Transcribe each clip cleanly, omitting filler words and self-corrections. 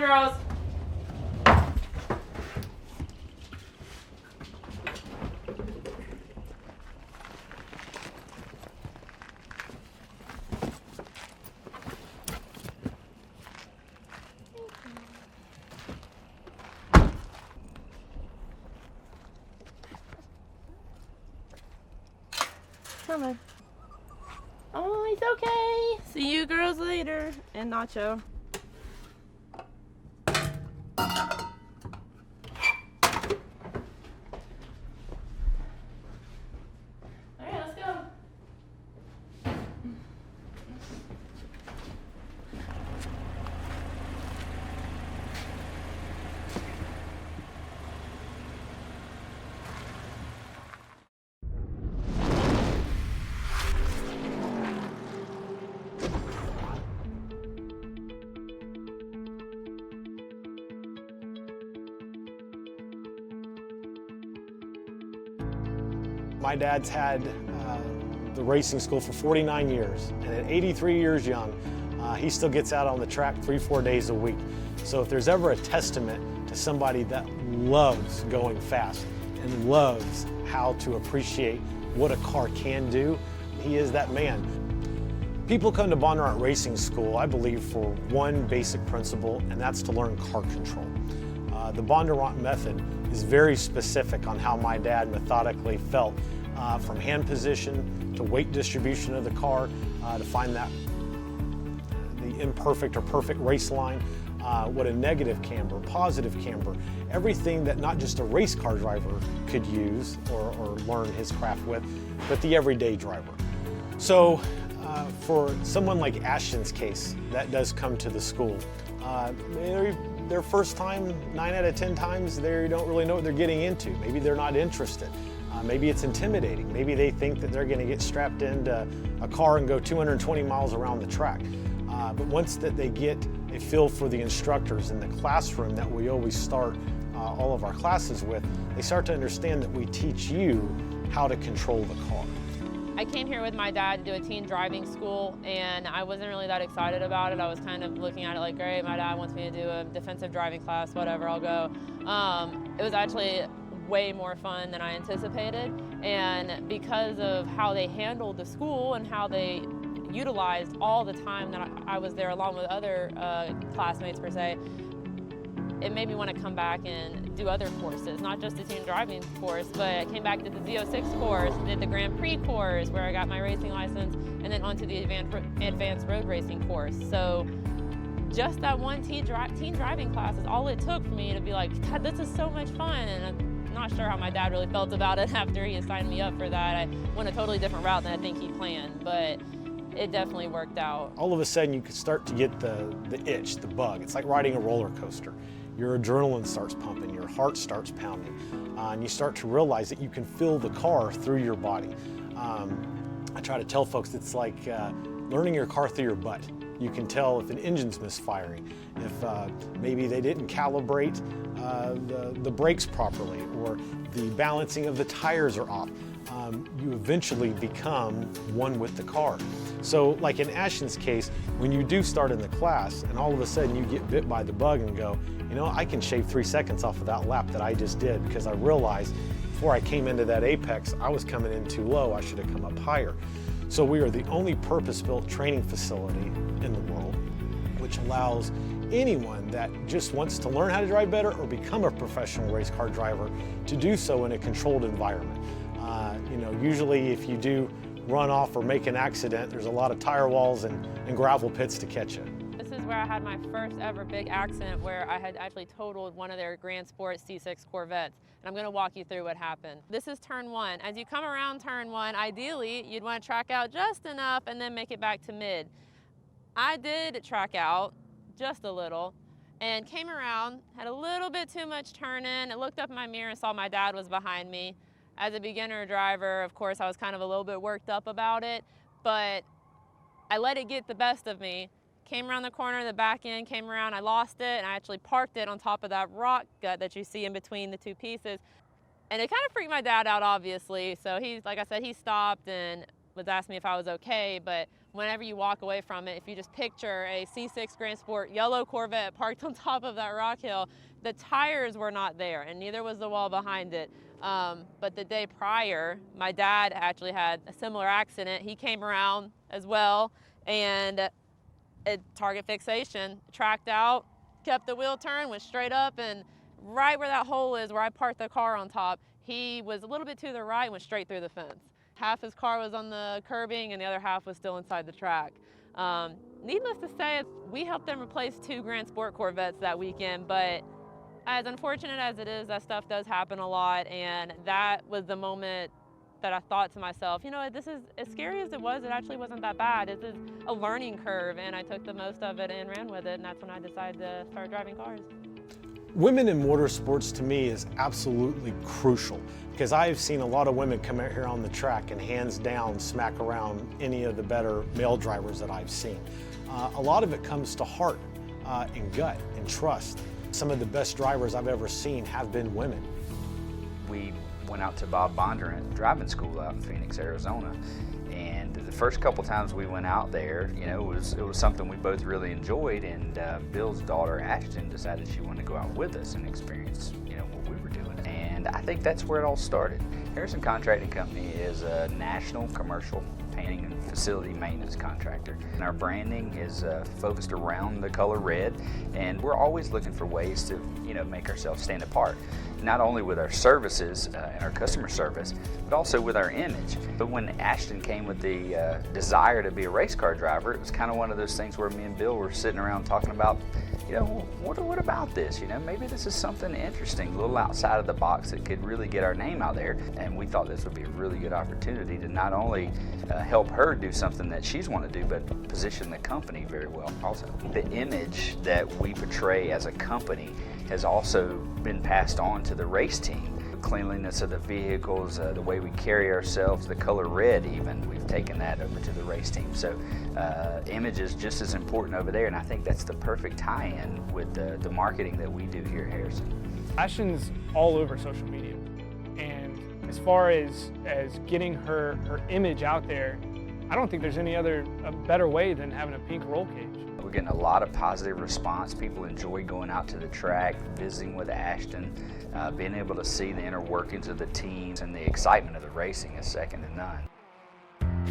girls. Come on. Oh, he's okay. See you girls later. And Nacho. Alright, let's go. My dad's had the racing school for 49 years, and at 83 years young, he still gets out on the track 3-4 days a week. So if there's ever a testament to somebody that loves going fast and loves how to appreciate what a car can do, he is that man. People come to Bondurant Racing School, I believe, for one basic principle, and that's to learn car control. The Bondurant method is very specific on how my dad methodically felt from hand position to weight distribution of the car to find that the imperfect or perfect race line, what a negative camber, positive camber, everything that not just a race car driver could use or learn his craft with, but the everyday driver. So for someone like Ashton's case that does come to the school, their first time, 9 out of 10 times, they don't really know what they're getting into. Maybe they're not interested. Maybe it's intimidating. Maybe they think that they're going to get strapped into a car and go 220 miles around the track. But once that they get a feel for the instructors in the classroom that we always start all of our classes with, they start to understand that we teach you how to control the car. I came here with my dad to do a teen driving school, and I wasn't really that excited about it. I was kind of looking at it like, great, my dad wants me to do a defensive driving class, whatever, I'll go. It was actually way more fun than I anticipated, and because of how they handled the school and how they utilized all the time that I was there along with other classmates per se, it made me want to come back and do other courses, not just the teen driving course, but I came back, did the Z06 course, did the Grand Prix course where I got my racing license, and then onto the advanced road racing course. So just that one teen driving class is all it took for me to be like, God, this is so much fun. And I'm not sure how my dad really felt about it after he assigned me up for that. I went a totally different route than I think he planned, but it definitely worked out. All of a sudden you could start to get the itch, the bug. It's like riding a roller coaster. Your adrenaline starts pumping, your heart starts pounding, and you start to realize that you can feel the car through your body. I try to tell folks it's like learning your car through your butt. You can tell if an engine's misfiring, if maybe they didn't calibrate the brakes properly, or the balancing of the tires are off. You eventually become one with the car. So like in Ashton's case, when you do start in the class and all of a sudden you get bit by the bug and go, you know, I can shave 3 seconds off of that lap that I just did because I realized before I came into that apex, I was coming in too low, I should have come up higher. So we are the only purpose-built training facility in the world which allows anyone that just wants to learn how to drive better or become a professional race car driver to do so in a controlled environment. You know, usually if you do run off or make an accident, there's a lot of tire walls and gravel pits to catch you. This is where I had my first ever big accident where I had actually totaled one of their Grand Sport C6 Corvettes. And I'm gonna walk you through what happened. This is turn 1. As you come around turn 1, ideally, you'd wanna track out just enough and then make it back to mid. I did track out just a little and came around, had a little bit too much turn in, and looked up in my mirror and saw my dad was behind me. As a beginner driver, of course, I was kind of a little bit worked up about it, but I let it get the best of me. Came around the corner, the back end came around, I lost it, and I actually parked it on top of that rock gut that you see in between the two pieces. And it kind of freaked my dad out, obviously. So he, like I said, he stopped and was asking me if I was okay, but whenever you walk away from it, if you just picture a C6 Grand Sport yellow Corvette parked on top of that rock hill, the tires were not there, and neither was the wall behind it. But the day prior, my dad actually had a similar accident. He came around as well, and target fixation, tracked out, kept the wheel turned, went straight up, and right where that hole is where I parked the car on top, he was a little bit to the right and went straight through the fence. Half his car was on the curbing and the other half was still inside the track. Needless to say, we helped them replace 2 Grand Sport Corvettes that weekend, but as unfortunate as it is, that stuff does happen a lot, and that was the moment that I thought to myself, you know, this is, as scary as it was, it actually wasn't that bad. This is a learning curve, and I took the most of it and ran with it, and that's when I decided to start driving cars. Women in motorsports to me is absolutely crucial, because I've seen a lot of women come out here on the track and hands down smack around any of the better male drivers that I've seen. A lot of it comes to heart and gut and trust. Some of the best drivers I've ever seen have been women. We went out to Bob Bondurant driving school out in Phoenix, Arizona. And the first couple times we went out there, you know, it was something we both really enjoyed, and Bill's daughter Ashton decided she wanted to go out with us and experience, you know, what we were doing. And I think that's where it all started. Harrison Contracting Company is a national commercial painting and facility maintenance contractor. And our branding is focused around the color red, and we're always looking for ways to, you know, make ourselves stand apart. Not only with our services and our customer service, but also with our image. But when Ashton came with the desire to be a race car driver, it was kind of one of those things where me and Bill were sitting around talking about, you know, what about this? You know, maybe this is something interesting, a little outside of the box that could really get our name out there. And we thought this would be a really good opportunity to not only help her do something that she's wanted to do, but position the company very well also. The image that we portray as a company has also been passed on to the race team. The cleanliness of the vehicles, the way we carry ourselves, the color red even, we've taken that over to the race team. So image is just as important over there, and I think that's the perfect tie-in with the marketing that we do here at Harrison. Ashton's all over social media, and as far as getting her image out there, I don't think there's any a better way than having a pink roll cage. We're getting a lot of positive response. People enjoy going out to the track, visiting with Ashton, being able to see the inner workings of the teams, and the excitement of the racing is second to none.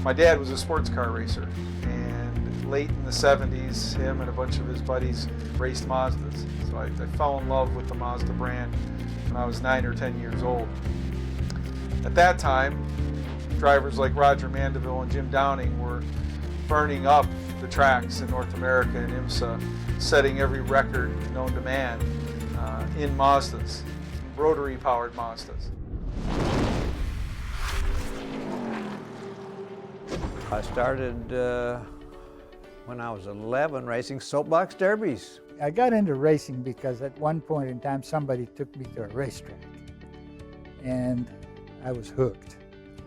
My dad was a sports car racer, and late in the 70s, him and a bunch of his buddies raced Mazdas. So I fell in love with the Mazda brand when I was 9 or 10 years old. At that time, drivers like Roger Mandeville and Jim Downing were burning up the tracks in North America and IMSA, setting every record known to man in Mazdas, rotary-powered Mazdas. I started when I was 11 racing soapbox derbies. I got into racing because at one point in time somebody took me to a racetrack and I was hooked.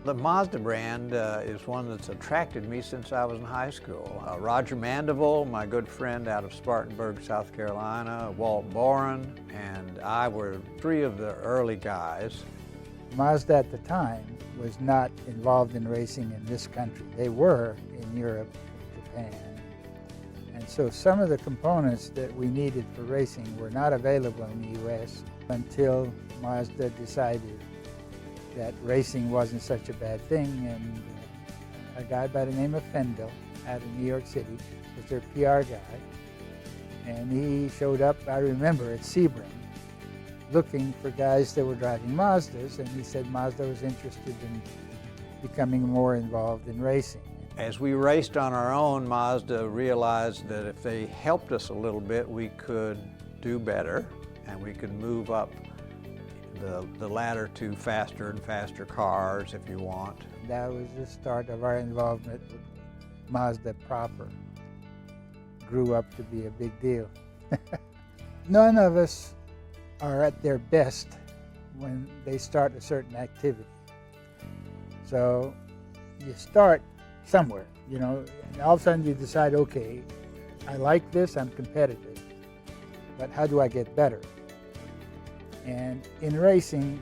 The Mazda brand is one that's attracted me since I was in high school. Roger Mandeville, my good friend out of Spartanburg, South Carolina, Walt Boren, and I were 3 of the early guys. Mazda at the time was not involved in racing in this country. They were in Europe and Japan. And so some of the components that we needed for racing were not available in the US until Mazda decided that racing wasn't such a bad thing, and a guy by the name of Fendel out of New York City was their PR guy, and he showed up, I remember, at Sebring looking for guys that were driving Mazdas, and he said Mazda was interested in becoming more involved in racing. As we raced on our own, Mazda realized that if they helped us a little bit, we could do better, and we could move up the ladder to faster and faster cars, if you want. That was the start of our involvement with Mazda proper. Grew up to be a big deal. None of us are at their best when they start a certain activity. So you start somewhere, you know, and all of a sudden you decide, okay, I like this, I'm competitive, but how do I get better? And in racing,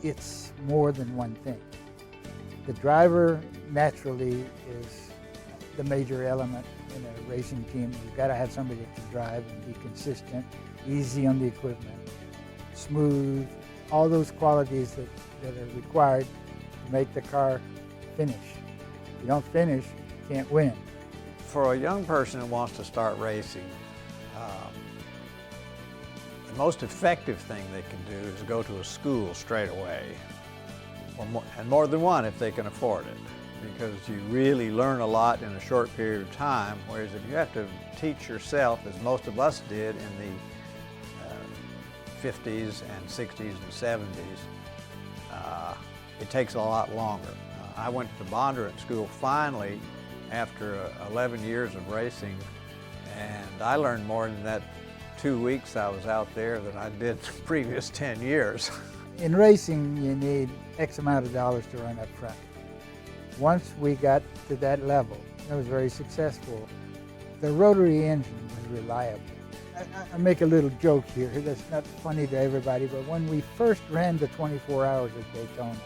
it's more than one thing. The driver naturally is the major element in a racing team. You've got to have somebody that can drive and be consistent, easy on the equipment, smooth, all those qualities that are required to make the car finish. If you don't finish, you can't win. For a young person who wants to start racing, the most effective thing they can do is go to a school straight away, and more than one if they can afford it, because you really learn a lot in a short period of time, whereas if you have to teach yourself, as most of us did in the 50s and 60s and 70s, it takes a lot longer. I went to the Bondurant school finally after 11 years of racing, and I learned more in that 2 weeks I was out there than I did the previous 10 years. In racing, you need X amount of dollars to run up front. Once we got to that level, it was very successful. The rotary engine was reliable. I make a little joke here that's not funny to everybody, but when we first ran the 24 hours at Daytona,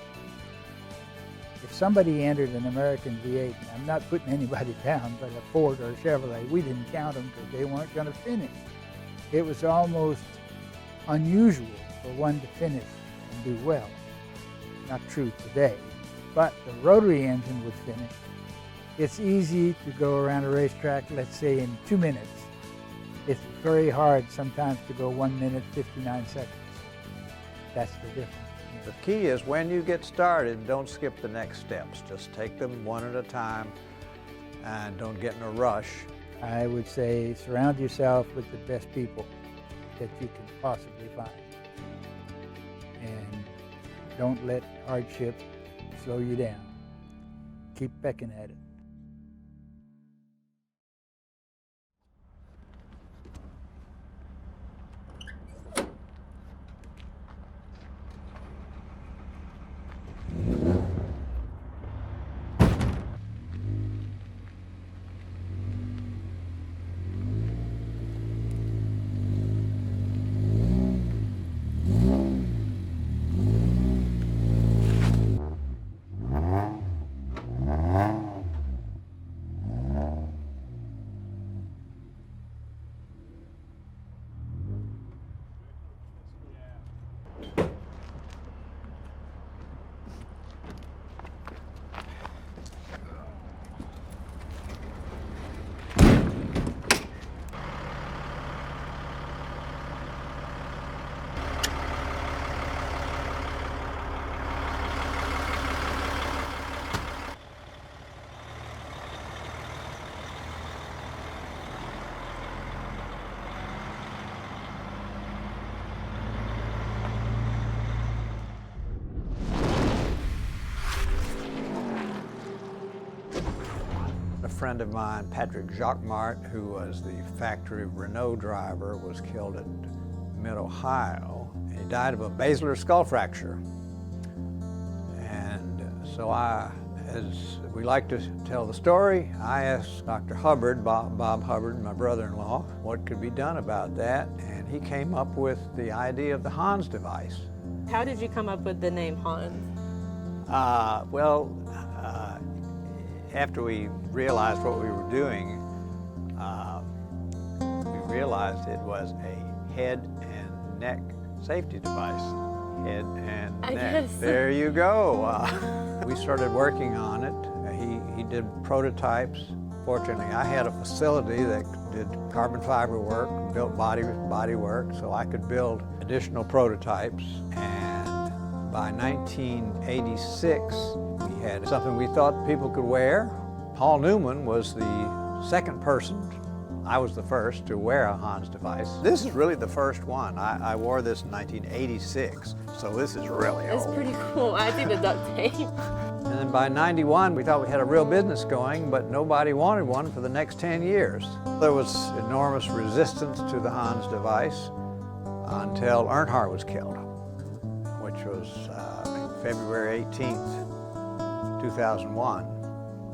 if somebody entered an American V8, and I'm not putting anybody down, but a Ford or a Chevrolet, we didn't count them because they weren't going to finish. It was almost unusual for one to finish and do well. Not true today, but the rotary engine would finish. It's easy to go around a racetrack, let's say in 2 minutes. It's very hard sometimes to go 1 minute, 59 seconds. That's the difference. The key is when you get started, don't skip the next steps. Just take them one at a time and don't get in a rush. I would say surround yourself with the best people that you can possibly find. And don't let hardship slow you down. Keep pecking at it. A friend of mine, Patrick Jacquemart, who was the factory Renault driver, was killed at mid-Ohio. He died of a basilar skull fracture. And so as we like to tell the story, I asked Dr. Hubbard, Bob Hubbard, my brother-in-law, what could be done about that, and he came up with the idea of the Hans device. How did you come up with the name Hans? After we realized what we were doing, we realized it was a head and neck safety device. Head and neck. Guess. There you go. We started working on it. He did prototypes. Fortunately, I had a facility that did carbon fiber work, built body work, so I could build additional prototypes. And by 1986, we had something we thought people could wear. Paul Newman was the second person. I was the first to wear a Hans device. This is really the first one. I wore this in 1986, so this is really old. It's pretty cool. I see the duct tape. And then by 91, we thought we had a real business going, but nobody wanted one for the next 10 years. There was enormous resistance to the Hans device until Earnhardt was killed, which was February 18th, 2001.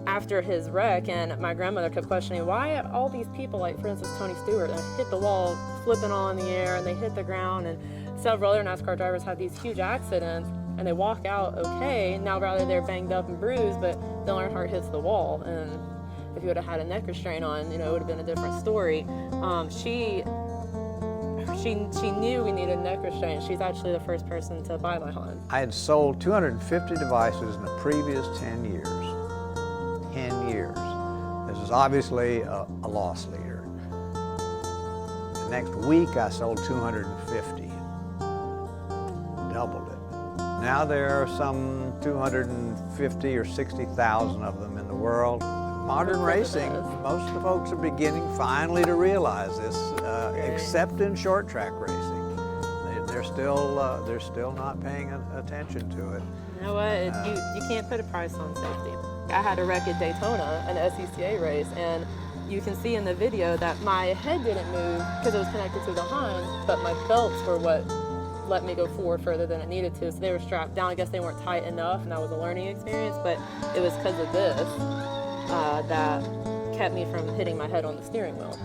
After his wreck, and my grandmother kept questioning why all these people, like for instance Tony Stewart, hit the wall flipping all in the air and they hit the ground, and several other NASCAR drivers had these huge accidents. and they walk out okay. Now rather they're banged up and bruised, but Dale Earnhardt hits the wall, and if he would have had a neck restraint on, you know, it would have been a different story. She knew we needed neck restraint. She's actually the first person to buy my Honda. I had sold 250 devices in the previous 10 years. 10 years. This is obviously a loss leader. The next week I sold 250. Doubled it. Now there are some 250 or 60,000 of them in the world. Modern racing, most of the folks are beginning finally to realize this, except in short track racing. They're still not paying attention to it. You know what? You can't put a price on safety. I had a wreck at Daytona, an SCCA race, and you can see in the video that my head didn't move because it was connected to the Honda, but my belts were what let me go forward further than it needed to. So they were strapped down. I guess they weren't tight enough, and that was a learning experience, but it was because of this that kept me from hitting my head on the steering wheel.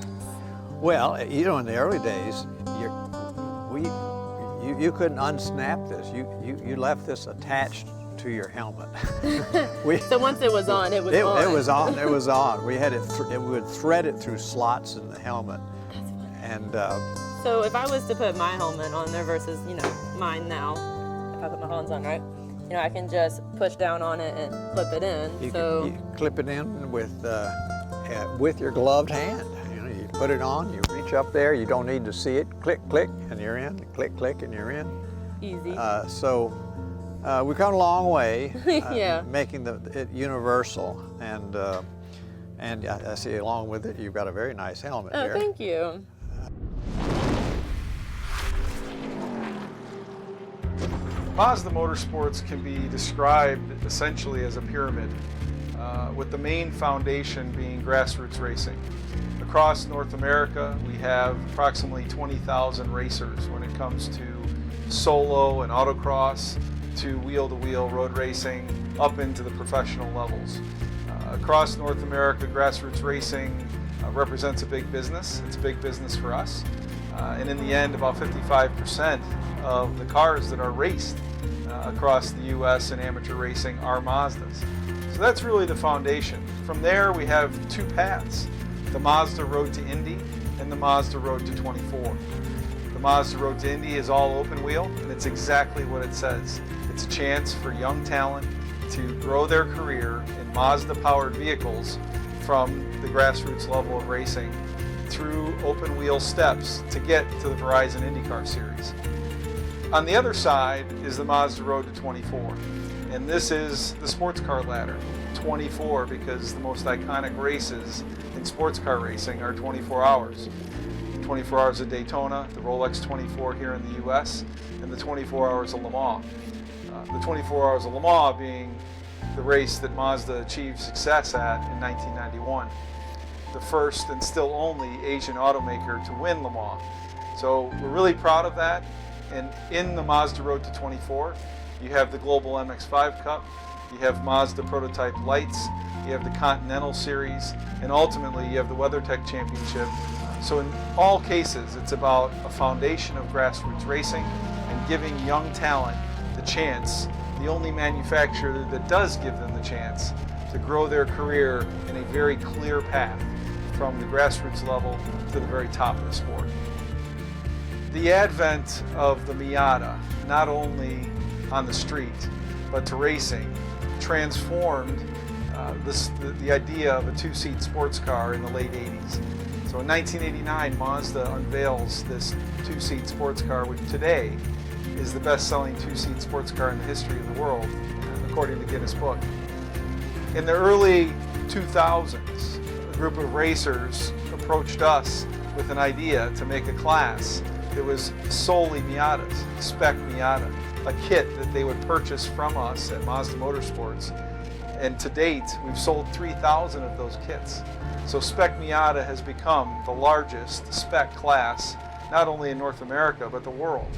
Well, you know, in the early days, you couldn't unsnap this. You left this attached to your helmet. So once it was on, it was on. It was on. It was on. We had it. We would thread it through slots in the helmet. That's funny. And so if I was to put my helmet on there versus, you know, mine now, if I put my Honda on, right? You know, I can just push down on it and clip it in. you clip it in with your gloved hand. You know, you put it on. You reach up there. You don't need to see it. Click, click, and you're in. Click, click, and you're in. Easy. We've come a long way, Yeah. making it universal, and I see along with it, you've got a very nice helmet Oh, here. thank you. Mazda Motorsports can be described essentially as a pyramid, with the main foundation being grassroots racing. Across North America, we have approximately 20,000 racers when it comes to solo and autocross, to wheel-to-wheel road racing, up into the professional levels. Across North America, grassroots racing represents a big business. It's a big business for us. And in the end, about 55% of the cars that are raced across the U.S. in amateur racing are Mazdas. So that's really the foundation. From there, we have two paths, the Mazda Road to Indy and the Mazda Road to 24. The Mazda Road to Indy is all open wheel, and it's exactly what it says. It's a chance for young talent to grow their career in Mazda-powered vehicles from the grassroots level of racing through open wheel steps to get to the Verizon IndyCar Series. On the other side is the Mazda Road to 24, and this is the sports car ladder. 24 because the most iconic races in sports car racing are 24 hours. 24 hours of Daytona, the Rolex 24 here in the US, and the 24 hours of Le Mans. The 24 hours of Le Mans being the race that Mazda achieved success at in 1991. The first and still only Asian automaker to win Le Mans. So we're really proud of that. And in the Mazda Road to 24, you have the Global MX-5 Cup, you have Mazda Prototype Lights, you have the Continental Series, and ultimately you have the WeatherTech Championship. So in all cases, it's about a foundation of grassroots racing and giving young talent the chance, the only manufacturer that does give them the chance to grow their career in a very clear path from the grassroots level to the very top of the sport. The advent of the Miata, not only on the street, but to racing, transformed the idea of a two-seat sports car in the late 80s. So in 1989, Mazda unveils this two-seat sports car, which today is the best-selling two-seat sports car in the history of the world, according to Guinness Book. In the early 2000s, a group of racers approached us with an idea to make a class that was solely Miatas, Spec Miata, a kit that they would purchase from us at Mazda Motorsports. And to date, we've sold 3,000 of those kits. So Spec Miata has become the largest spec class, not only in North America, but the world.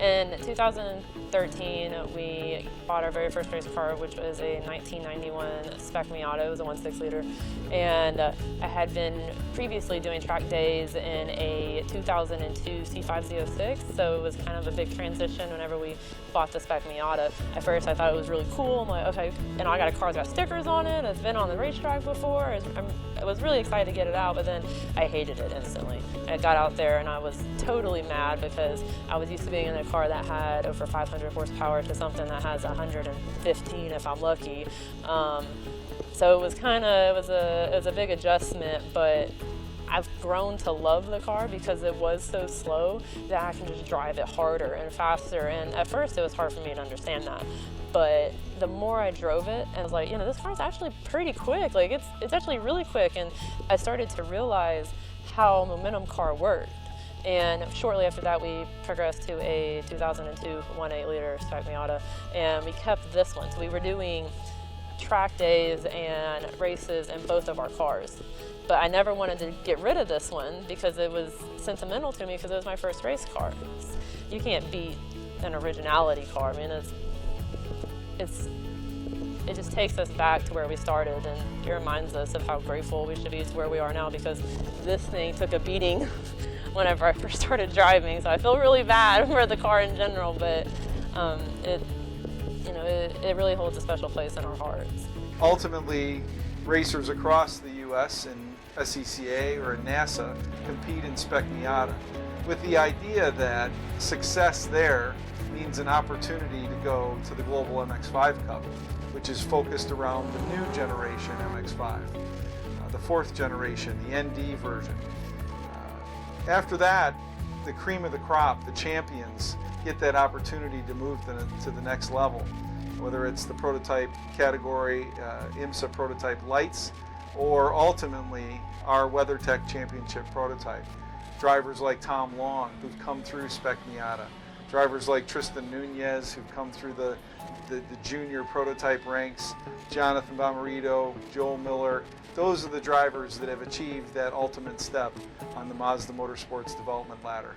In 2013, we bought our very first race car, which was a 1991 Spec Miata. It was a 1.6 liter. And I had been previously doing track days in a 2002 C5Z06, so it was kind of a big transition whenever we bought the Spec Miata. At first I thought it was really cool. I'm like, okay, and I got a car that's got stickers on it, it's been on the racetrack before. I was really excited to get it out, but then I hated it instantly. I got out there and I was totally mad because I was used to being in a car that had over 500 horsepower to something that has 115 if I'm lucky. So it was a big adjustment, but I've grown to love the car because it was so slow that I can just drive it harder and faster. And at first it was hard for me to understand that. But the more I drove it, and I was like, you know, this car's actually pretty quick. Like it's actually really quick. And I started to realize how a momentum car worked. And shortly after that, we progressed to a 2002 1.8 liter Spec Miata, and we kept this one. So we were doing track days and races in both of our cars. But I never wanted to get rid of this one because it was sentimental to me because it was my first race car. You can't beat an originality car. I mean, it just takes us back to where we started, and it reminds us of how grateful we should be to where we are now, because this thing took a beating whenever I first started driving. So I feel really bad for the car in general, but it really holds a special place in our hearts. Ultimately, racers across the U.S. in SCCA or in NASA compete in Spec Miata with the idea that success there means an opportunity to go to the Global MX-5 Cup, which is focused around the new generation MX-5, the fourth generation, the ND version. After that, the cream of the crop, the champions, get that opportunity to move to the next level, whether it's the prototype category, IMSA prototype lights, or ultimately our WeatherTech Championship prototype. Drivers like Tom Long, who've come through Spec Miata. Drivers like Tristan Nunez, who've come through the junior prototype ranks. Jonathan Bomarito, Joel Miller. Those are the drivers that have achieved that ultimate step on the Mazda Motorsports development ladder.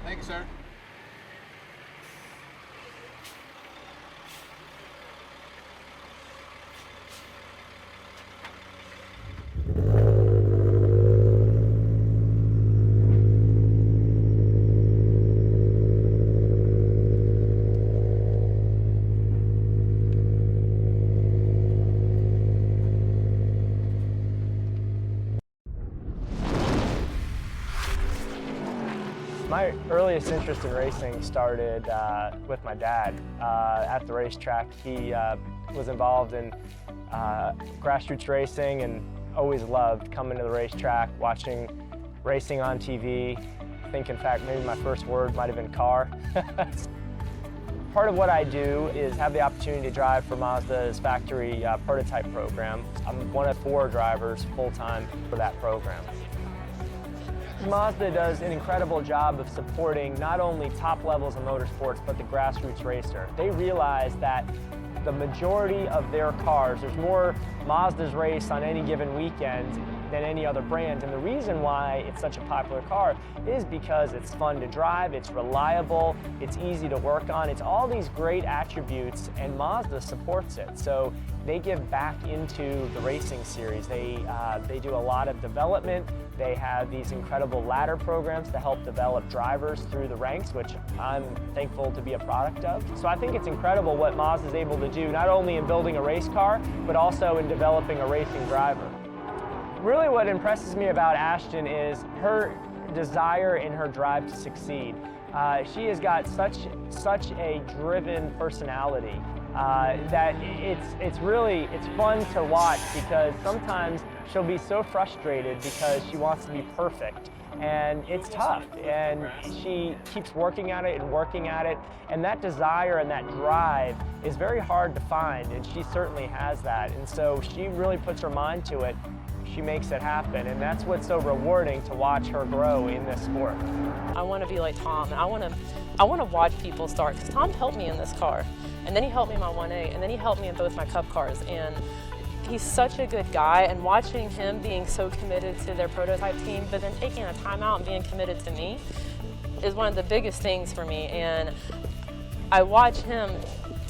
Thank you, sir. My earliest interest in racing started with my dad at the racetrack. He was involved in grassroots racing and always loved coming to the racetrack, watching racing on TV. I think, in fact, maybe my first word might have been car. Part of what I do is have the opportunity to drive for Mazda's factory prototype program. I'm one of 4 drivers full-time for that program. Mazda does an incredible job of supporting not only top levels of motorsports, but the grassroots racer. They realize that the majority of their cars, there's more Mazdas race on any given weekend than any other brand. And the reason why it's such a popular car is because it's fun to drive, it's reliable, it's easy to work on. It's all these great attributes, and Mazda supports it. So they give back into the racing series. They do a lot of development. They have these incredible ladder programs to help develop drivers through the ranks, which I'm thankful to be a product of. So I think it's incredible what Mazda is able to do, not only in building a race car, but also in developing a racing driver. Really what impresses me about Ashton is her desire and her drive to succeed. She has got such a driven personality, that it's fun to watch, because sometimes she'll be so frustrated because she wants to be perfect. And it's tough, and she keeps working at it, and that desire and that drive is very hard to find, and she certainly has that. And so she really puts her mind to it. She makes it happen, and that's what's so rewarding, to watch her grow in this sport. I want to be like Tom, and I want to watch people start, because Tom helped me in this car, and then he helped me in my 1.8, and then he helped me in both my Cup cars, and he's such a good guy, and watching him being so committed to their prototype team, but then taking a timeout and being committed to me is one of the biggest things for me. And I watch him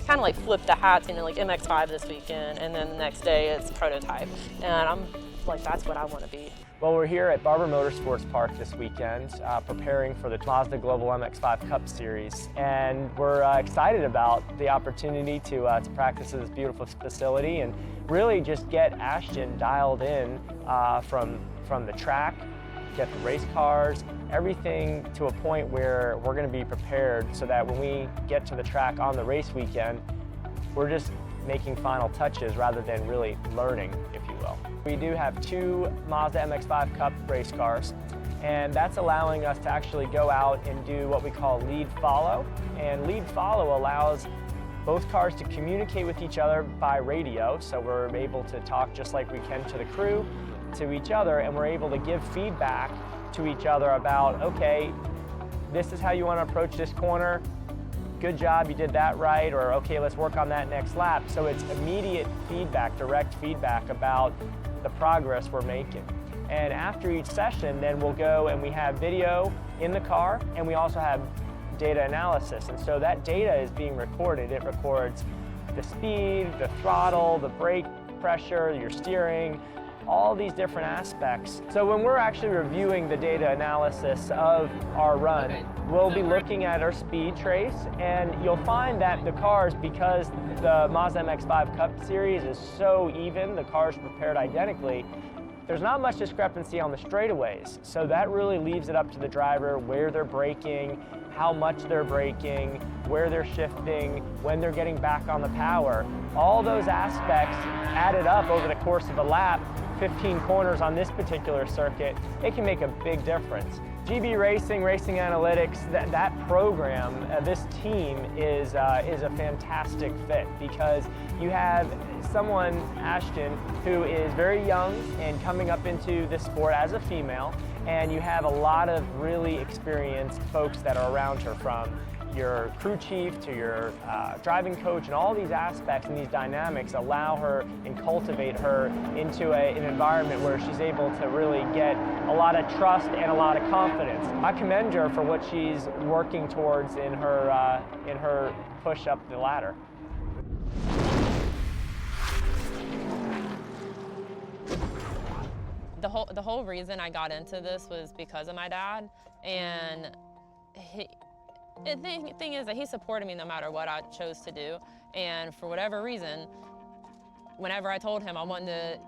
kind of like flip the hats, like MX-5 this weekend, and then the next day it's prototype. And I'm like, that's what I want to be. Well, we're here at Mazda Motorsports Park this weekend, preparing for the Mazda Global MX-5 Cup Series, and we're excited about the opportunity to practice at this beautiful facility and really just get Ashton dialed in from the track, get the race cars, everything to a point where we're going to be prepared so that when we get to the track on the race weekend, we're just making final touches rather than really learning, if you will. We do have 2 Mazda MX-5 Cup race cars, and that's allowing us to actually go out and do what we call lead follow. And lead follow allows both cars to communicate with each other by radio, so we're able to talk just like we can to the crew, to each other, and we're able to give feedback to each other about, okay, this is how you want to approach this corner, good job, you did that right, or okay, let's work on that next lap. So it's immediate feedback, direct feedback about the progress we're making. And after each session, then we'll go and we have video in the car, and we also have data analysis. And so that data is being recorded. It records the speed, the throttle, the brake pressure, your steering, all these different aspects. So when we're actually reviewing the data analysis of our run, we'll be looking at our speed trace, and you'll find that the cars, because the Mazda MX-5 Cup Series is so even, the cars prepared identically, there's not much discrepancy on the straightaways. So that really leaves it up to the driver where they're braking, how much they're braking, where they're shifting, when they're getting back on the power. All those aspects added up over the course of a lap, 15 corners on this particular circuit, it can make a big difference. GB Racing, Racing Analytics, that program, this team is a fantastic fit, because you have someone, Ashton, who is very young and coming up into this sport as a female, and you have a lot of really experienced folks that are around her, from your crew chief to your driving coach, and all these aspects and these dynamics allow her and cultivate her into an environment where she's able to really get a lot of trust and a lot of confidence. I commend her for what she's working towards in her push up the ladder. The whole reason I got into this was because of my dad, and the thing is that he supported me no matter what I chose to do, and for whatever reason, whenever I told him I wanted to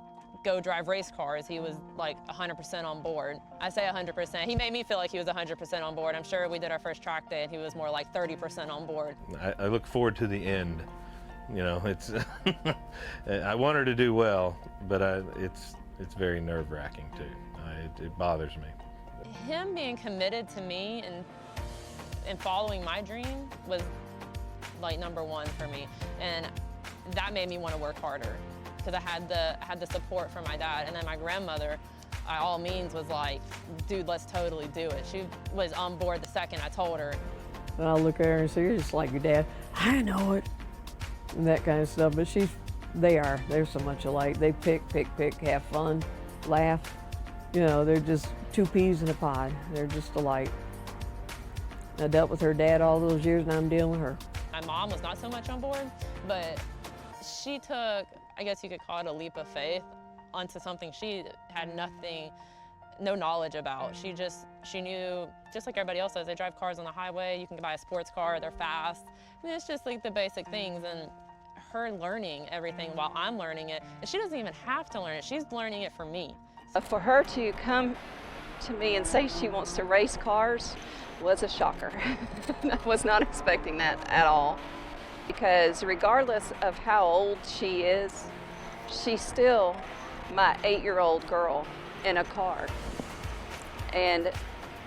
go drive race cars, he was like 100% on board. I say 100%. He made me feel like he was 100% on board. I'm sure we did our first track day and he was more like 30% on board. I look forward to the end. You know, it's I want her to do well, but it's very nerve-wracking too. It bothers me. Him being committed to me and following my dream was like #1 for me, and that made me want to work harder, because I had the support from my dad, and then my grandmother, by all means, was like, dude, let's totally do it. She was on board the second I told her. And I look at her and say, you're just like your dad. I know it, and that kind of stuff. But they're so much alike. They pick, have fun, laugh. You know, they're just 2 peas in a pod. They're just alike. I dealt with her dad all those years, and I'm dealing with her. My mom was not so much on board, but she took, I guess you could call it a leap of faith, onto something she had no knowledge about. She knew, just like everybody else does, they drive cars on the highway, you can buy a sports car, they're fast. I mean, it's just like the basic things, and her learning everything while I'm learning it, and she doesn't even have to learn it, she's learning it for me. For her to come to me and say she wants to race cars was a shocker. I was not expecting that at all. Because regardless of how old she is, she's still my 8-year-old girl in a car. And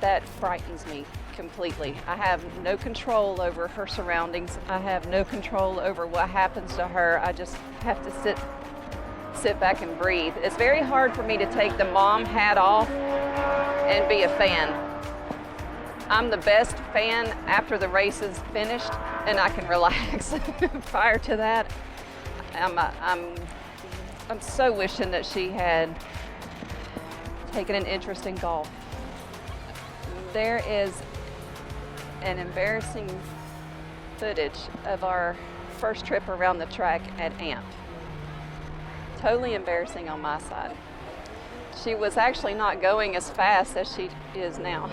that frightens me completely. I have no control over her surroundings. I have no control over what happens to her. I just have to sit back and breathe. It's very hard for me to take the mom hat off and be a fan. I'm the best fan after the race is finished and I can relax. Prior to that, I'm so wishing that she had taken an interest in golf. There is an embarrassing footage of our first trip around the track at AMP. Totally embarrassing on my side. She was actually not going as fast as she is now.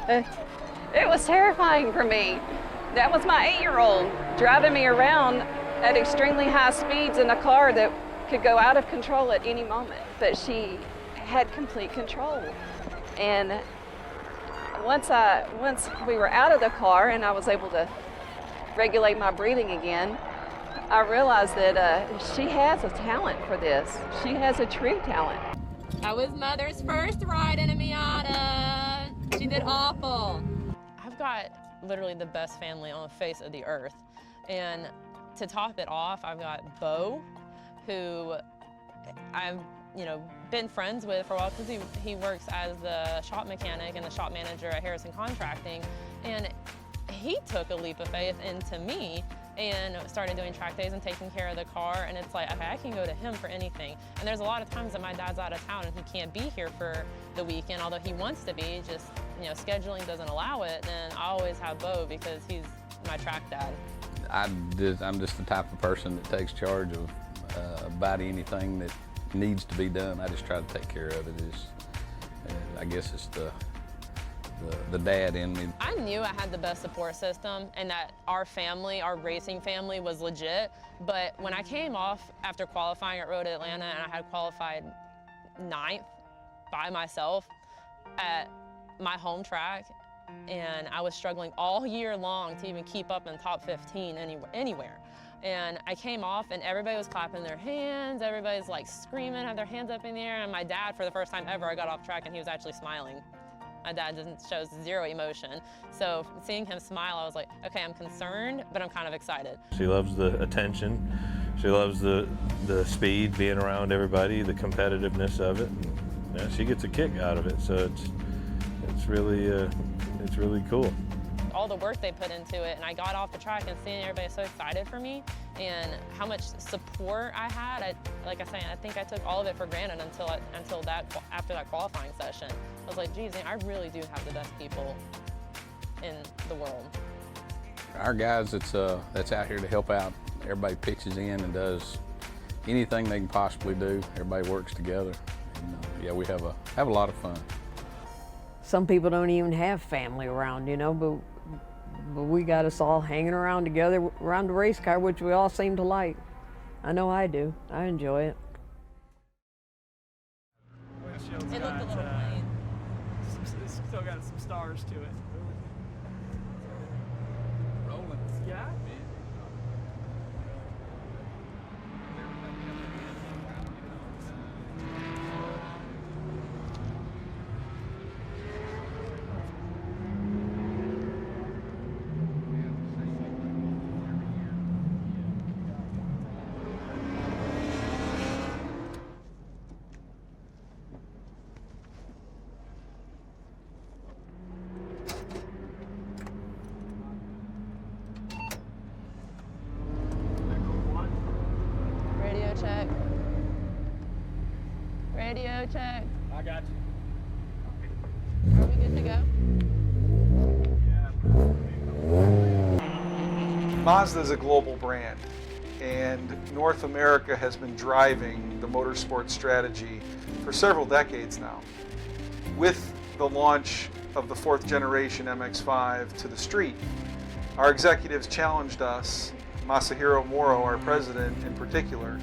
It was terrifying for me. That was my 8-year-old driving me around at extremely high speeds in a car that could go out of control at any moment, but she had complete control. And once we were out of the car and I was able to regulate my breathing again, I realized that she has a talent for this. She has a true talent. That was Mother's first ride in a Miata. She did awful. I've got literally the best family on the face of the earth. And to top it off, I've got Bo, who I've been friends with for a while because he works as the shop mechanic and the shop manager at Harrison Contracting. And he took a leap of faith into me and started doing track days and taking care of the car. And it's like, okay, I can go to him for anything. And there's a lot of times that my dad's out of town and he can't be here for the weekend, although he wants to be, just scheduling doesn't allow it. And I always have Bo because he's my track dad. I'm just the type of person that takes charge of about anything that needs to be done. I just try to take care of it. I guess it's the dad in me. I knew I had the best support system and that our family, our racing family, was legit. But when I came off after qualifying at Road Atlanta and I had qualified 9th by myself at my home track, and I was struggling all year long to even keep up in top 15 anywhere. And I came off and everybody was clapping their hands, everybody's like screaming, had their hands up in the air, and my dad, for the first time ever, I got off track and he was actually smiling. My dad shows zero emotion. So seeing him smile, I was like, okay, I'm concerned, but I'm kind of excited. She loves the attention. She loves the speed, being around everybody, the competitiveness of it. And, she gets a kick out of it, so it's really cool. All the work they put into it, and I got off the track and seeing everybody so excited for me and how much support I had. Like I say, I think I took all of it for granted after that qualifying session. I was like, geez, I really do have the best people in the world. Our guys that's out here to help out, everybody pitches in and does anything they can possibly do. Everybody works together. And, yeah, we have a lot of fun. Some people don't even have family around, but we got us all hanging around together around the race car, which we all seem to like. I know I do. I enjoy it. It looked a little plain. It's still got some stars to it. Rolling. Yeah. Check. Radio check. I got you. Are we good to go? Mazda is a global brand, and North America has been driving the motorsport strategy for several decades now. With the launch of the 4th generation MX-5 to the street, our executives challenged us, Masahiro Moro, our president in particular,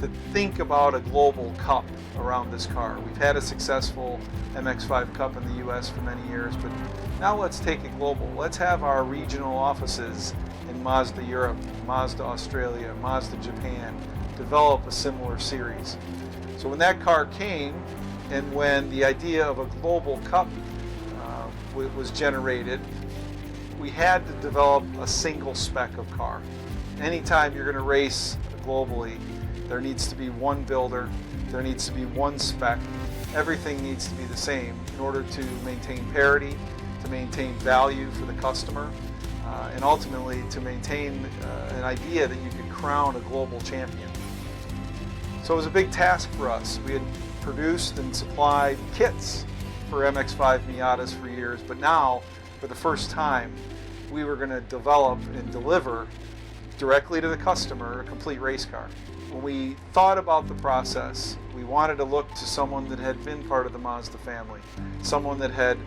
to think about a global cup around this car. We've had a successful MX-5 Cup in the US for many years, but now let's take it global. Let's have our regional offices in Mazda Europe, Mazda Australia, Mazda Japan develop a similar series. So when that car came, and when the idea of a global cup was generated, we had to develop a single spec of car. Anytime you're going to race globally, there needs to be one builder, there needs to be one spec. Everything needs to be the same in order to maintain parity, to maintain value for the customer, and ultimately to maintain an idea that you could crown a global champion. So it was a big task for us. We had produced and supplied kits for MX-5 Miatas for years, but now, for the first time, we were going to develop and deliver directly to the customer a complete race car. When we thought about the process, we wanted to look to someone that had been part of the Mazda family, someone that had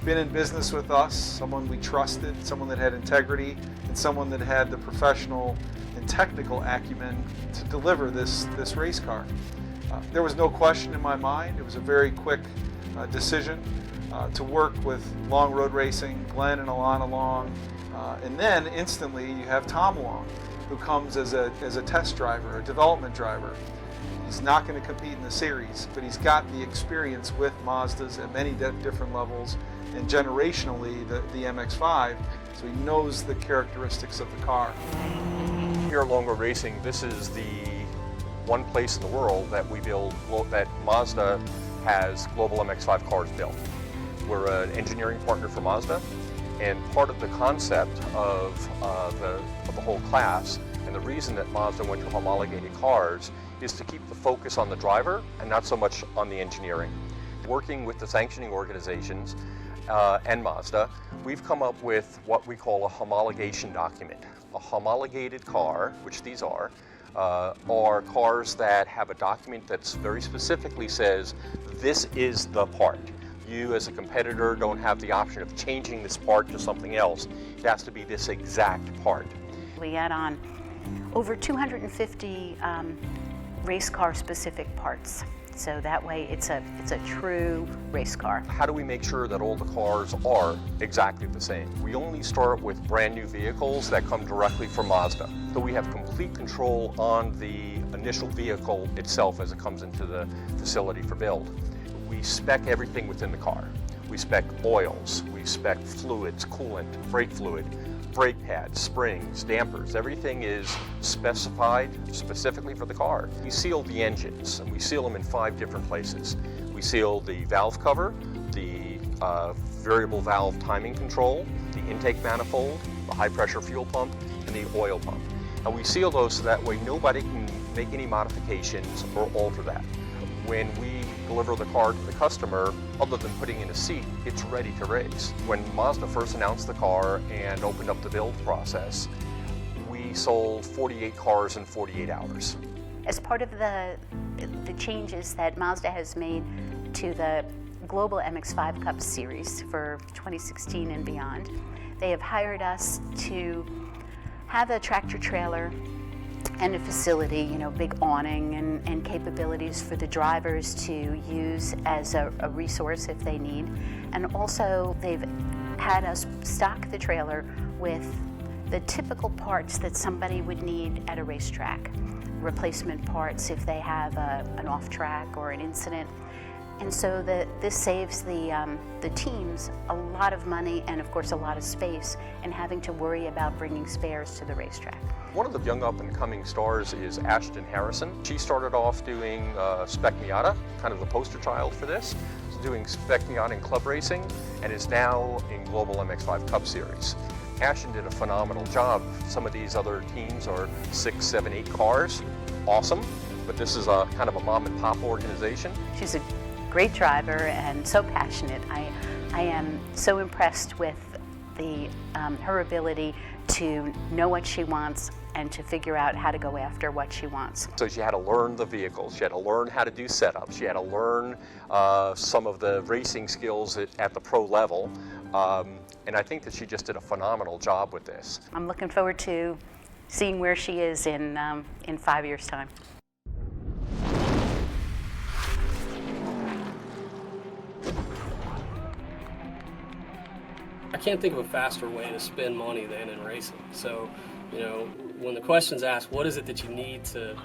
been in business with us, someone we trusted, someone that had integrity, and someone that had the professional and technical acumen to deliver this race car. There was no question in my mind. It was a very quick decision to work with Long Road Racing, Glenn and Alana Long, and then instantly you have Tom Long, who comes as a test driver, a development driver. He's not going to compete in the series, but he's got the experience with Mazdas at many different levels, and generationally the MX-5, so he knows the characteristics of the car. Here at Long Road Racing, this is the one place in the world that we build, that Mazda has global MX-5 cars built. We're an engineering partner for Mazda, and part of the concept of the whole class, and the reason that Mazda went to homologated cars, is to keep the focus on the driver and not so much on the engineering. Working with the sanctioning organizations and Mazda, we've come up with what we call a homologation document. A homologated car, which these are cars that have a document that very specifically says, this is the part. You as a competitor don't have the option of changing this part to something else. It has to be this exact part. We add on over 250 race car specific parts. So that way it's a true race car. How do we make sure that all the cars are exactly the same? We only start with brand new vehicles that come directly from Mazda. So we have complete control on the initial vehicle itself as it comes into the facility for build. We spec everything within the car. We spec oils, we spec fluids, coolant, brake fluid, brake pads, springs, dampers. Everything is specified specifically for the car. We seal the engines, and we seal them in 5 different places. We seal the valve cover, the variable valve timing control, the intake manifold, the high pressure fuel pump, and the oil pump. And we seal those so that way nobody can make any modifications or alter that. When we deliver the car to the customer, other than putting in a seat, it's ready to race. When Mazda first announced the car and opened up the build process, we sold 48 cars in 48 hours. As part of the changes that Mazda has made to the global MX-5 Cup series for 2016 and beyond, they have hired us to have a tractor trailer and a facility, big awning and capabilities for the drivers to use as a resource if they need. And also they've had us stock the trailer with the typical parts that somebody would need at a racetrack. Replacement parts if they have an off track or an incident. And so this saves the teams a lot of money and of course a lot of space in having to worry about bringing spares to the racetrack. One of the young up-and-coming stars is Ashton Harrison. She started off doing Spec Miata, kind of the poster child for this. She's doing Spec Miata in club racing and is now in Global MX-5 Cup Series. Ashton did a phenomenal job. Some of these other teams are 6, 7, 8 cars. Awesome, but this is a kind of a mom and pop organization. She's a great driver and so passionate. I am so impressed with her ability to know what she wants and to figure out how to go after what she wants. So she had to learn the vehicles, she had to learn how to do setups, she had to learn some of the racing skills at the pro level, and I think that she just did a phenomenal job with this. I'm looking forward to seeing where she is in 5 years' time. I can't think of a faster way to spend money than in racing. So, you know, when the question's asked, what is it that you need to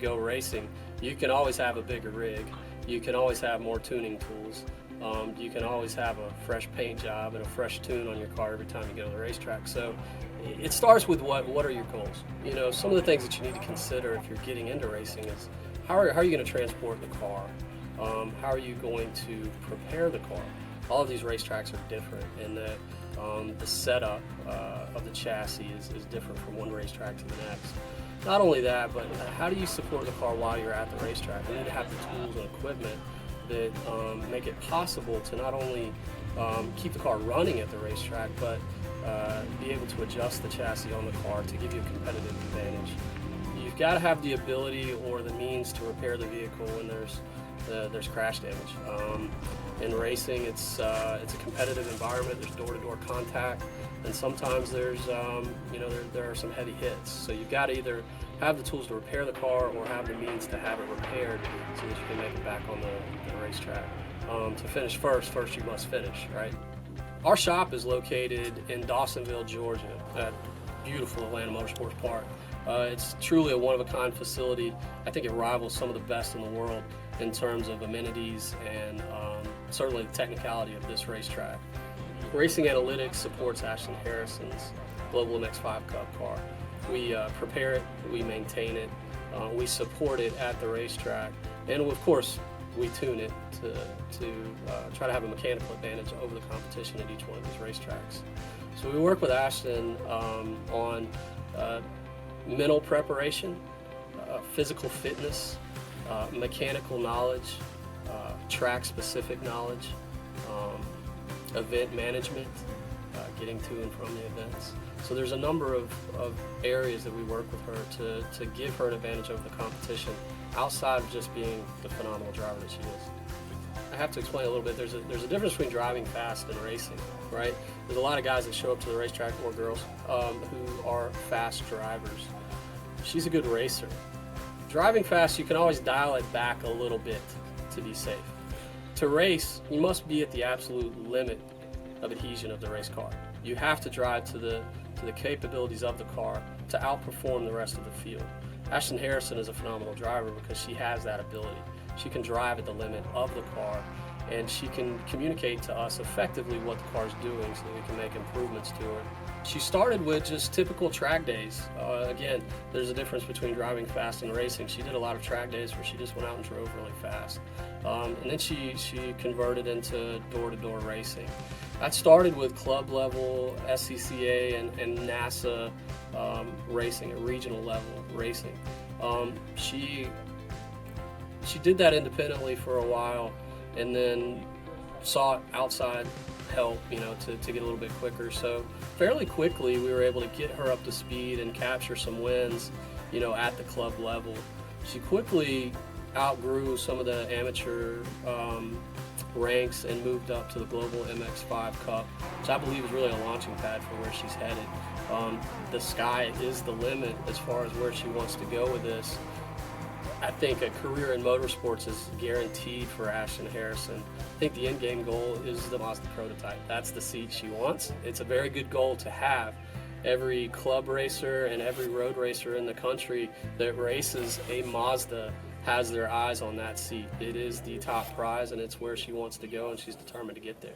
go racing? You can always have a bigger rig. You can always have more tuning tools. You can always have a fresh paint job and a fresh tune on your car every time you go to the racetrack. So it starts with what are your goals? You know, some of the things that you need to consider if you're getting into racing is how are you going to transport the car? How are you going to prepare the car? All of these racetracks are different in that the setup of the chassis is different from one racetrack to the next. Not only that, but how do you support the car while you're at the racetrack? You need to have the tools and equipment that make it possible to not only keep the car running at the racetrack, but be able to adjust the chassis on the car to give you a competitive advantage. You've got to have the ability or the means to repair the vehicle when there's crash damage. In racing, it's a competitive environment. There's door-to-door contact, and sometimes there's there are some heavy hits. So you've got to either have the tools to repair the car or have the means to have it repaired so that you can make it back on the racetrack. To finish first you must finish, right? Our shop is located in Dawsonville, Georgia, at beautiful Atlanta Motorsports Park. It's truly a one-of-a-kind facility. I think it rivals some of the best in the world in terms of amenities and certainly the technicality of this racetrack. Racing Analytics supports Ashton Harrison's Global MX-5 Cup car. We prepare it, we maintain it, we support it at the racetrack, and of course we tune it to try to have a mechanical advantage over the competition at each one of these racetracks. So we work with Ashton on mental preparation, physical fitness, mechanical knowledge, track-specific knowledge, event management, getting to and from the events. So there's a number of areas that we work with her to give her an advantage over the competition outside of just being the phenomenal driver that she is. I have to explain a little bit. There's a difference between driving fast and racing, right? There's a lot of guys that show up to the racetrack, or girls, who are fast drivers. She's a good racer. Driving fast, you can always dial it back a little bit to be safe. To race, you must be at the absolute limit of adhesion of the race car. You have to drive to the capabilities of the car to outperform the rest of the field. Ashton Harrison is a phenomenal driver because she has that ability. She can drive at the limit of the car, and she can communicate to us effectively what the car's doing so that we can make improvements to it. She started with just typical track days. Again, there's a difference between driving fast and racing. She did a lot of track days where she just went out and drove really fast. And then she converted into door-to-door racing. That started with club level, SCCA, and NASA racing, at regional level racing. She did that independently for a while, and then sought outside help, to get a little bit quicker. So fairly quickly, we were able to get her up to speed and capture some wins, at the club level. She quickly outgrew some of the amateur ranks and moved up to the Global MX-5 Cup, which I believe is really a launching pad for where she's headed. The sky is the limit as far as where she wants to go with this. I think a career in motorsports is guaranteed for Ashton Harrison. I think the end game goal is the Mazda prototype. That's the seat she wants. It's a very good goal to have. Every club racer and every road racer in the country that races a Mazda has their eyes on that seat. It is the top prize, and it's where she wants to go, and she's determined to get there.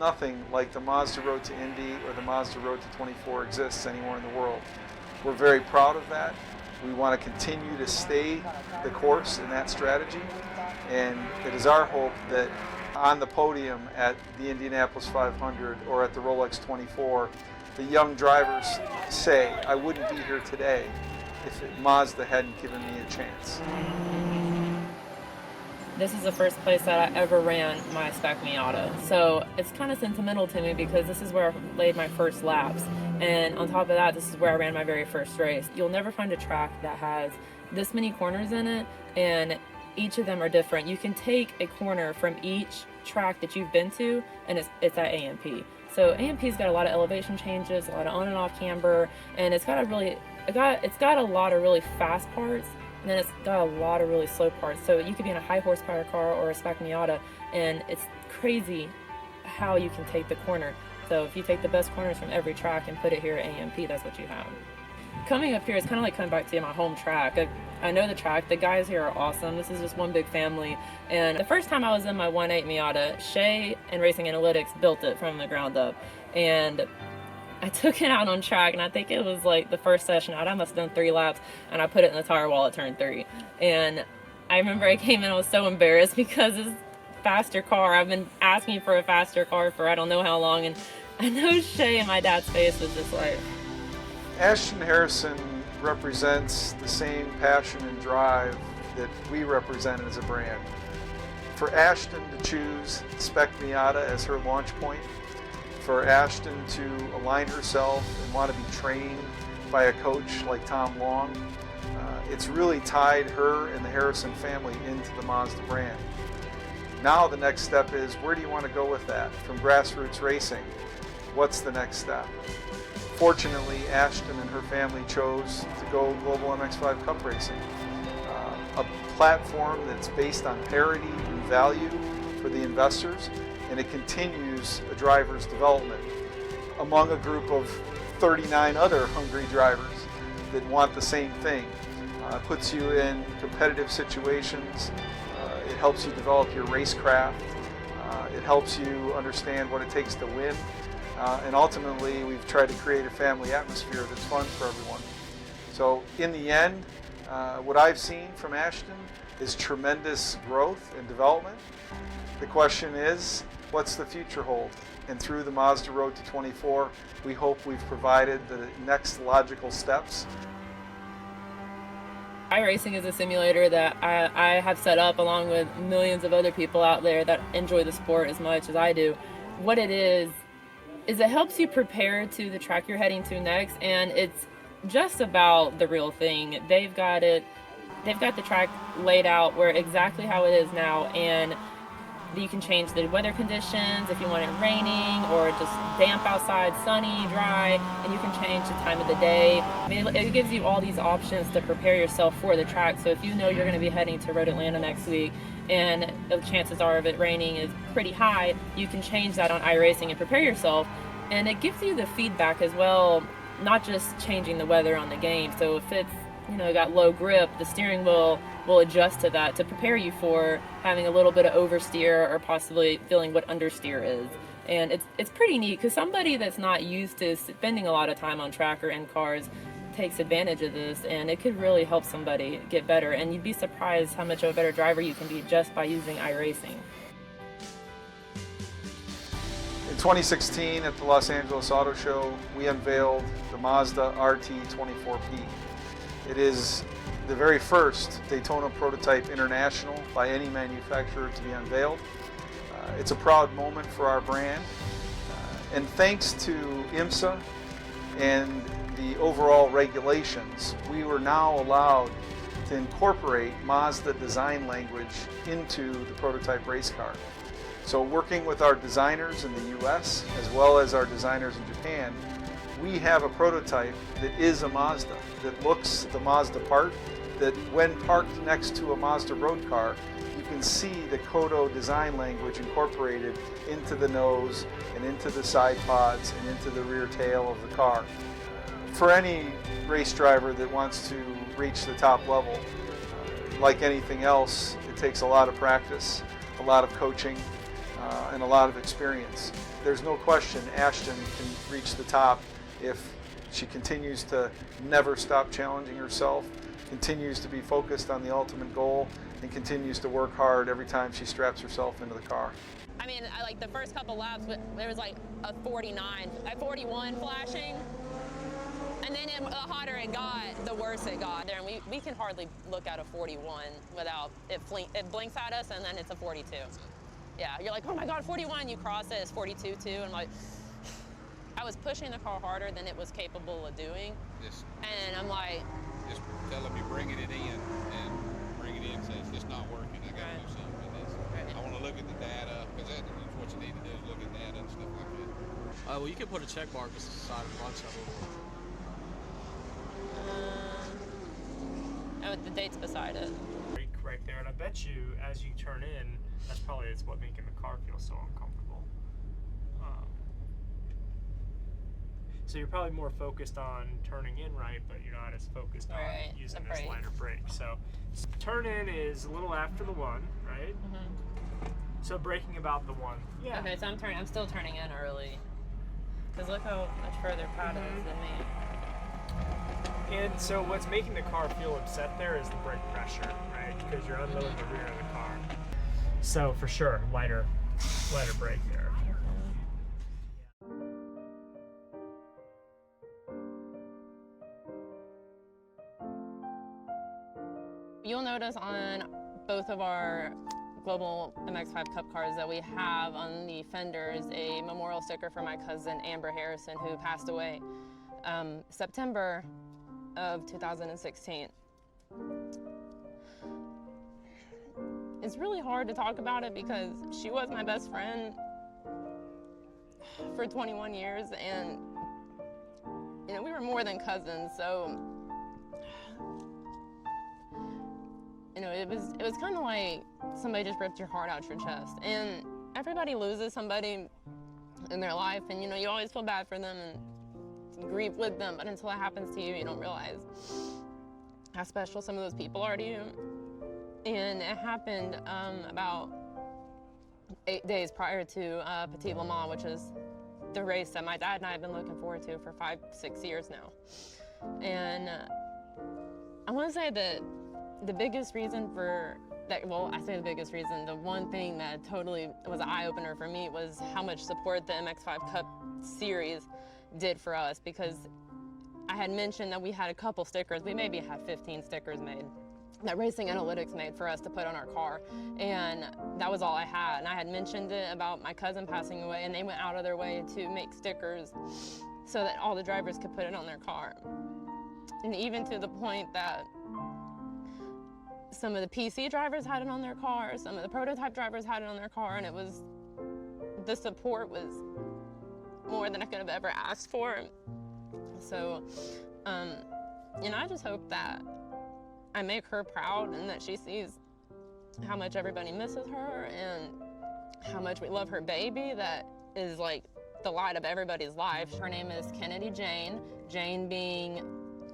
nothing like the Mazda Road to Indy or the Mazda Road to 24 exists anywhere in the world. We're very proud of that. We want to continue to stay the course in that strategy, and it is our hope that on the podium at the Indianapolis 500 or at the Rolex 24, the young drivers say, I wouldn't be here today if Mazda hadn't given me a chance. This is the first place that I ever ran my Spec Miata. So it's kind of sentimental to me because this is where I laid my first laps. And on top of that, this is where I ran my very first race. You'll never find a track that has this many corners in it, and each of them are different. You can take a corner from each track that you've been to, and it's at AMP. So AMP's got a lot of elevation changes, a lot of on and off camber, and it's got a lot of really fast parts, and then it's got a lot of really slow parts. So you could be in a high horsepower car or a Spec Miata, and it's crazy how you can take the corner. So if you take the best corners from every track and put it here at AMP, that's what you have. Coming up here is kind of like coming back to my home track. I know the track, the guys here are awesome. This is just one big family. And the first time I was in my 1.8 Miata, Shay and Racing Analytics built it from the ground up. And I took it out on track, and I think it was like the first session out. I must have done 3 laps, and I put it in the tire wall at turn 3. And I remember I came in, I was so embarrassed because this faster car, I've been asking for a faster car for I don't know how long, and I know Shay and my dad's face was just like... Ashton Harrison represents the same passion and drive that we represent as a brand. For Ashton to choose Spec Miata as her launch point, for Ashton to align herself and want to be trained by a coach like Tom Long, it's really tied her and the Harrison family into the Mazda brand. Now the next step is, where do you want to go with that? From grassroots racing, what's the next step? Fortunately, Ashton and her family chose to go Global MX5 Cup Racing, a platform that's based on parity and value for the investors, and it continues a driver's development among a group of 39 other hungry drivers that want the same thing. It puts you in competitive situations, it helps you develop your racecraft, it helps you understand what it takes to win. And ultimately, we've tried to create a family atmosphere that's fun for everyone. So in the end, what I've seen from Ashton is tremendous growth and development. The question is, what's the future hold? And through the Mazda Road to 24, we hope we've provided the next logical steps. iRacing is a simulator that I have set up along with millions of other people out there that enjoy the sport as much as I do. What it is it helps you prepare to the track you're heading to next, and it's just about the real thing. They've got the track laid out where exactly how it is now, and you can change the weather conditions if you want it raining or just damp outside, sunny, dry, and you can change the time of the day. I mean, it gives you all these options to prepare yourself for the track. So if you know you're going to be heading to Road Atlanta next week and the chances are of it raining is pretty high, you can change that on iRacing and prepare yourself. And it gives you the feedback as well, not just changing the weather on the game. So if it's got low grip, the steering wheel will adjust to that to prepare you for having a little bit of oversteer or possibly feeling what understeer is. And it's pretty neat because somebody that's not used to spending a lot of time on track or in cars takes advantage of this, and it could really help somebody get better. And you'd be surprised how much of a better driver you can be just by using iRacing. In 2016 at the Los Angeles Auto Show, we unveiled the Mazda RT24P. It is the very first Daytona prototype international by any manufacturer to be unveiled. It's a proud moment for our brand. And thanks to IMSA and the overall regulations, we were now allowed to incorporate Mazda design language into the prototype race car. So working with our designers in the US as well as our designers in Japan, we have a prototype that is a Mazda, that looks the Mazda part, that when parked next to a Mazda road car, you can see the Kodo design language incorporated into the nose and into the side pods and into the rear tail of the car. For any race driver that wants to reach the top level, like anything else, it takes a lot of practice, a lot of coaching, and a lot of experience. there's no question Ashton can reach the top if she continues to never stop challenging herself, continues to be focused on the ultimate goal, and continues to work hard every time she straps herself into the car. I mean, like the first couple laps, there was like a 49, a 41 flashing. And then the hotter it got, the worse it got there. And we can hardly look at a 41 without it blinks at us, and then it's a 42. Yeah, you're like, oh my God, 41, you cross it, it's 42 too. And I'm like, I was pushing the car harder than it was capable of doing. And I'm like, just tell them you're bringing it in, and bring it in, say it's just not working, I gotta do something. I want to look at the data, because that's what you need to do, is look at data and stuff like that. Well, you can put a check mark beside a bunch of them. Oh, the date's beside it. Right there, and I bet you as you turn in, that's probably what's making the car feel so uncomfortable. So you're probably more focused on turning in right, but you're not as focused on using this lighter brake. So turn in is a little after the one, right? Mm-hmm. So braking about the one. Yeah. Okay, so I'm still turning in early. Because look how much further Prada is than me. And so what's making the car feel upset there is the brake pressure, right? Because you're unloading the rear of the car. So for sure, lighter brake there. You'll notice on both of our Global MX-5 Cup cars that we have on the fenders a memorial sticker for my cousin Amber Harrison, who passed away September of 2016. It's really hard to talk about it because she was my best friend for 21 years, and you know, we were more than cousins, so you know, it was kind of like somebody just ripped your heart out your chest. And everybody loses somebody in their life, and you know, you always feel bad for them and grieve with them, but until it happens to you, you don't realize how special some of those people are to you. And it happened about 8 days prior to Petit Le Mans, which is the race that my dad and I have been looking forward to for 5-6 years now. And I want to say that the biggest reason for that, well, I say the biggest reason, the one thing that totally was an eye-opener for me was how much support the MX-5 Cup Series did for us, because I had mentioned that we had a couple stickers. We maybe had 15 stickers made that Racing Analytics made for us to put on our car, and that was all I had. And I had mentioned it about my cousin passing away, and they went out of their way to make stickers so that all the drivers could put it on their car. And even to the point that some of the PC drivers had it on their car, some of the prototype drivers had it on their car, and the support was more than I could have ever asked for. So, you know, I just hope that I make her proud and that she sees how much everybody misses her and how much we love her baby that is like the light of everybody's life. Her name is Kennedy Jane, Jane being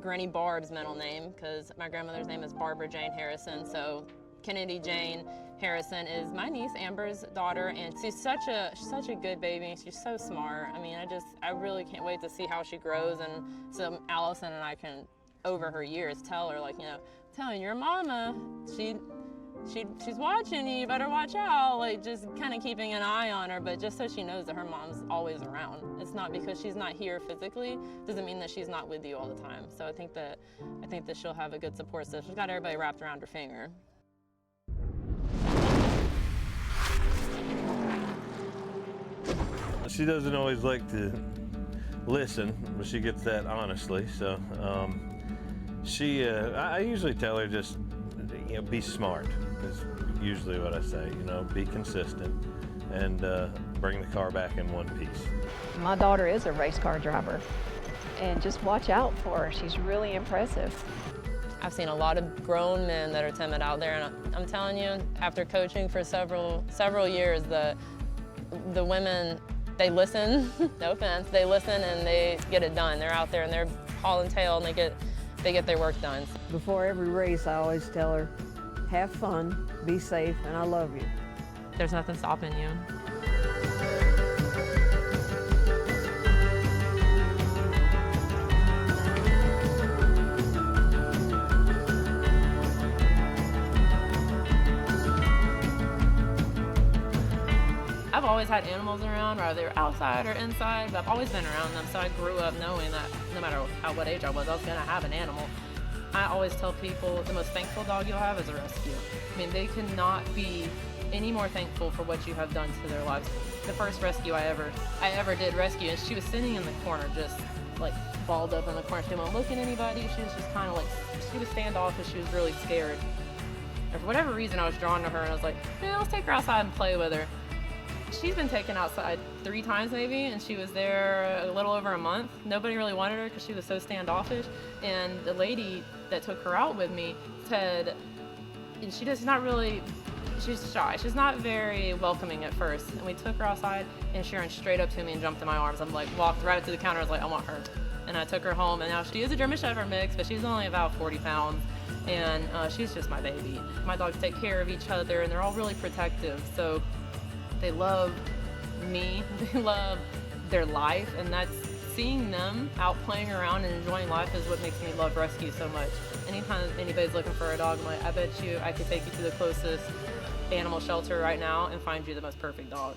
Granny Barb's middle name, because my grandmother's name is Barbara Jane Harrison. So Kennedy Jane Harrison is my niece Amber's daughter, and she's such a good baby. She's so smart. I mean, I really can't wait to see how she grows, and so Allison and I can, over her years, tell her, like, you know, telling your mama, she's watching you, you better watch out, like just kind of keeping an eye on her, but just so she knows that her mom's always around. It's not because she's not here physically, doesn't mean that she's not with you all the time. So I think that she'll have a good support system. She's got everybody wrapped around her finger. She doesn't always like to listen, but she gets that honestly. So I usually tell her just, you know, be smart is usually what I say. You know, be consistent and bring the car back in one piece. My daughter is a race car driver, and just watch out for her. She's really impressive. I've seen a lot of grown men that are timid out there, and I'm telling you, after coaching for several years, the women, they listen, no offense, they listen and they get it done. They're out there and they're hauling tail and they get their work done. Before every race, I always tell her, have fun, be safe, and I love you. There's nothing stopping you. always had animals around, whether they were outside or inside, but I've always been around them, so I grew up knowing that no matter what age I was gonna have an animal. I always tell people the most thankful dog you'll have is a rescue. I mean, they cannot be any more thankful for what you have done to their lives. The first rescue I ever did rescue, and she was sitting in the corner, just like balled up in the corner. She didn't want to look at anybody. She was just kind of like, she was standoffish. She was really scared. And for whatever reason, I was drawn to her, and I was like, yeah, let's take her outside and play with her. She's been taken outside 3 times maybe, and she was there a little over a month. Nobody really wanted her because she was so standoffish. And the lady that took her out with me said, and she does not really, she's shy. She's not very welcoming at first. And we took her outside, and she ran straight up to me and jumped in my arms. I'm like, walked right up to the counter. I was like, I want her. And I took her home, and now she is a German Shepherd mix, but she's only about 40 pounds. And she's just my baby. My dogs take care of each other, and they're all really protective. So they love me, they love their life, and that's seeing them out playing around and enjoying life is what makes me love rescue so much. Anytime anybody's looking for a dog, I'm like, I bet you I could take you to the closest animal shelter right now and find you the most perfect dog.